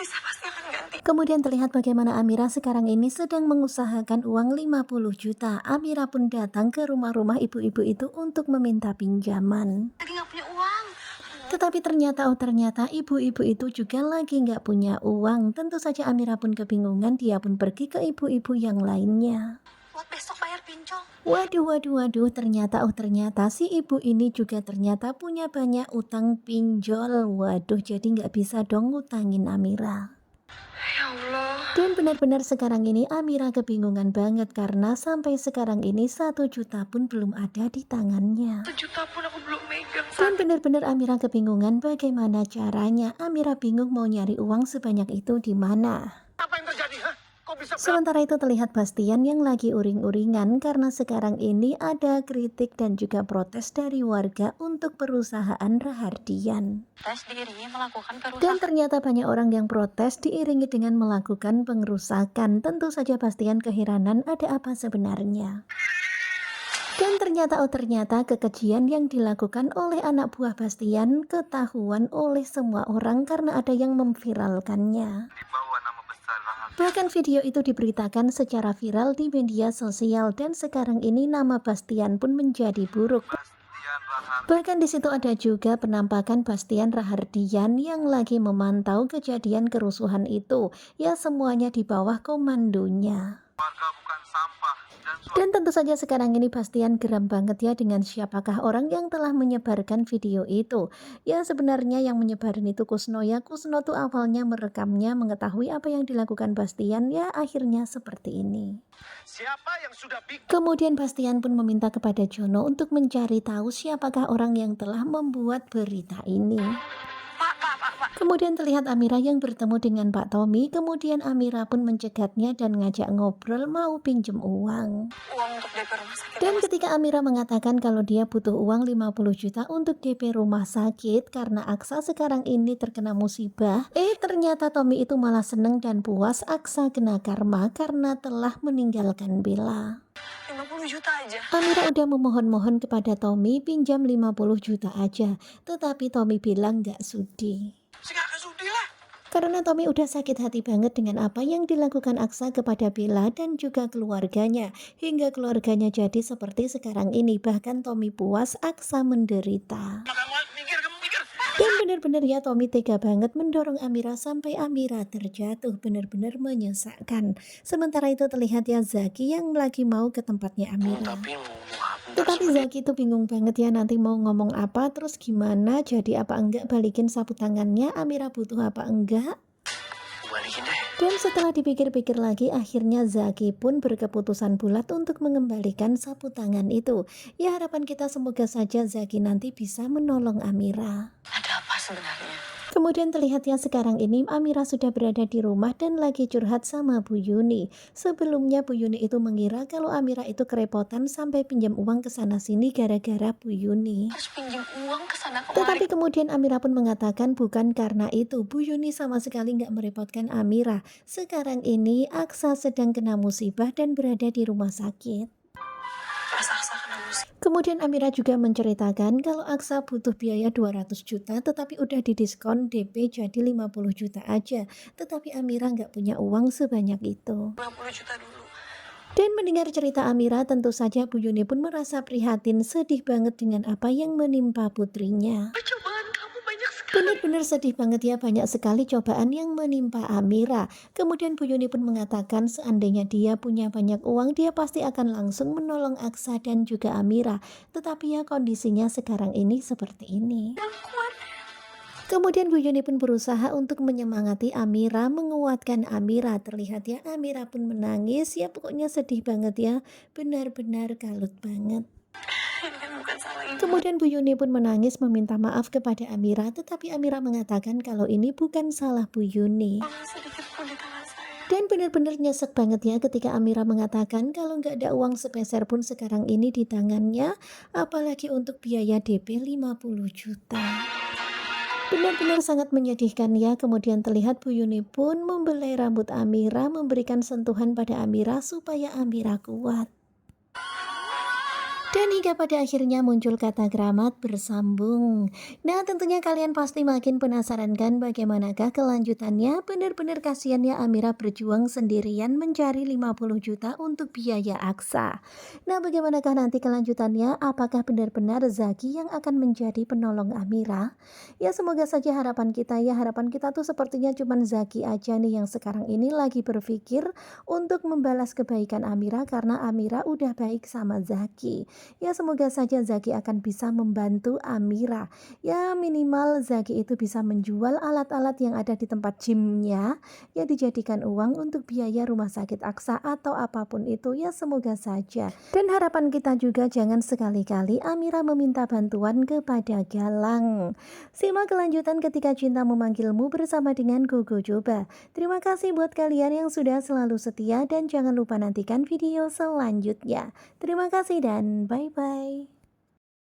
saya pasti akan ganti. Kemudian terlihat bagaimana Amira sekarang ini sedang mengusahakan uang 50 juta. Amira pun datang ke rumah-rumah ibu-ibu itu untuk meminta pinjaman. Lagi nggak punya uang. Tetapi ternyata ibu-ibu itu juga lagi nggak punya uang. Tentu saja Amira pun kebingungan, dia pun pergi ke ibu-ibu yang lainnya. Buat besok bayar pinjol. Waduh, ternyata si ibu ini juga ternyata punya banyak utang pinjol. Waduh, jadi nggak bisa dong ngutangin Amira. Ya Allah. Dan benar-benar sekarang ini Amira kebingungan banget karena sampai sekarang ini 1 juta pun belum ada di tangannya. 1 juta pun aku belum megang. Dan benar-benar Amira kebingungan bagaimana caranya. Amira bingung mau nyari uang sebanyak itu di mana. Apa yang terjadi? Hah? Kok bisa Sementara itu terlihat Bastian yang lagi uring-uringan karena sekarang ini ada kritik dan juga protes dari warga untuk perusahaan Rahardian. tes diiringi melakukan Dan kerusakan? ternyata banyak orang yang protes diiringi dengan melakukan pengerusakan. Tentu saja Bastian keheranan ada apa sebenarnya. Dan ternyata kekejian yang dilakukan oleh anak buah Bastian ketahuan oleh semua orang karena ada yang memviralkannya. Bahkan video itu diberitakan secara viral di media sosial dan sekarang ini nama Bastian pun menjadi buruk. Bahkan di situ ada juga penampakan Bastian Rahardian yang lagi memantau kejadian kerusuhan itu. Ya semuanya di bawah komandonya. Dan tentu saja sekarang ini Bastian geram banget ya dengan siapakah orang yang telah menyebarkan video itu. Ya sebenarnya yang menyebarin itu Kusno ya. Kusno tuh awalnya merekamnya mengetahui apa yang dilakukan Bastian ya akhirnya seperti ini. Siapa yang sudah bikin? Kemudian Bastian pun meminta kepada Jono untuk mencari tahu siapakah orang yang telah membuat berita ini. Pak. Kemudian terlihat Amira yang bertemu dengan Pak Tommy. Kemudian Amira pun mencegatnya dan ngajak ngobrol mau pinjem uang. Uang untuk DP rumah sakit. Dan ketika Amira mengatakan kalau dia butuh uang 50 juta untuk DP rumah sakit karena Aksa sekarang ini terkena musibah, ternyata Tommy itu malah seneng dan puas Aksa kena karma karena telah meninggalkan Bella. 50 juta aja. Amira udah memohon-mohon kepada Tommy pinjam 50 juta aja, tetapi Tommy bilang gak sudi. Saya nggak akan sudi lah. Karena Tommy udah sakit hati banget dengan apa yang dilakukan Aksa kepada Bella dan juga keluarganya. Hingga keluarganya jadi seperti sekarang ini. Bahkan Tommy puas Aksa menderita. Kamu mikir. Dan benar-benar ya Tommy tega banget mendorong Amira sampai Amira terjatuh. Benar-benar menyesakkan. Sementara itu terlihat ya Zaki yang lagi mau ke tempatnya Amira. Tetapi Zaki itu bingung banget ya nanti mau ngomong apa terus gimana, jadi apa enggak balikin sapu tangannya, Amira butuh apa enggak. Balikin deh. Dan setelah dipikir-pikir lagi akhirnya Zaki pun berkeputusan bulat untuk mengembalikan sapu tangan itu. Ya harapan kita semoga saja Zaki nanti bisa menolong Amira. Ada apa sebenarnya? Kemudian terlihat ya sekarang ini Amira sudah berada di rumah dan lagi curhat sama Bu Yuni. Sebelumnya Bu Yuni itu mengira kalau Amira itu kerepotan sampai pinjam uang ke sana sini gara-gara Bu Yuni. Harus pinjam uang ke sana kemari. Tetapi kemudian Amira pun mengatakan bukan karena itu. Bu Yuni sama sekali nggak merepotkan Amira. Sekarang ini Aksa sedang kena musibah dan berada di rumah sakit. Pas Aksa kena musibah. Kemudian Amira juga menceritakan kalau Aksa butuh biaya 200 juta tetapi udah didiskon DP jadi 50 juta aja. Tetapi Amira nggak punya uang sebanyak itu. 50 juta dulu. Dan mendengar cerita Amira tentu saja Bu Yuni pun merasa prihatin, sedih banget dengan apa yang menimpa putrinya. Cobaan kamu banyak sekali. Benar-benar sedih banget ya, banyak sekali cobaan yang menimpa Amira. Kemudian Bu Yuni pun mengatakan seandainya dia punya banyak uang, dia pasti akan langsung menolong Aksa dan juga Amira. Tetapi ya kondisinya sekarang ini seperti ini. Kemudian Bu Yuni pun berusaha untuk menyemangati Amira, menguatkan Amira. Terlihat ya Amira pun menangis, ya pokoknya sedih banget ya, benar-benar kalut banget. Ini kan bukan salah ibu. Kemudian Bu Yuni pun menangis meminta maaf kepada Amira, tetapi Amira mengatakan kalau ini bukan salah Bu Yuni. Sedikit pun di tangan saya. Dan benar-benar nyesek banget ya ketika Amira mengatakan kalau nggak ada uang sepeser pun sekarang ini di tangannya, apalagi untuk biaya DP 50 juta. Benar-benar sangat menyedihkan ya. Kemudian terlihat Bu Yuni pun membelai rambut Amira, memberikan sentuhan pada Amira supaya Amira kuat. Dan hingga pada akhirnya muncul kata keramat bersambung. Nah, tentunya kalian pasti makin penasaran kan bagaimanakah kelanjutannya? Benar-benar kasihan ya Amira berjuang sendirian mencari 50 juta untuk biaya aksa. Nah, bagaimanakah nanti kelanjutannya? Apakah benar-benar Zaki yang akan menjadi penolong Amira? Ya, semoga saja harapan kita ya, harapan kita tuh sepertinya cuman Zaki aja nih yang sekarang ini lagi berpikir untuk membalas kebaikan Amira karena Amira udah baik sama Zaki. Ya semoga saja Zaki akan bisa membantu Amira. Ya minimal Zaki itu bisa menjual alat-alat yang ada di tempat gymnya, ya dijadikan uang untuk biaya rumah sakit Aksa atau apapun itu, ya semoga saja. Dan harapan kita juga jangan sekali-kali Amira meminta bantuan kepada Galang. Simak kelanjutan ketika cinta memanggilmu bersama dengan Gogo Joba. Terima kasih buat kalian yang sudah selalu setia dan jangan lupa nantikan video selanjutnya. Terima kasih dan bye-bye.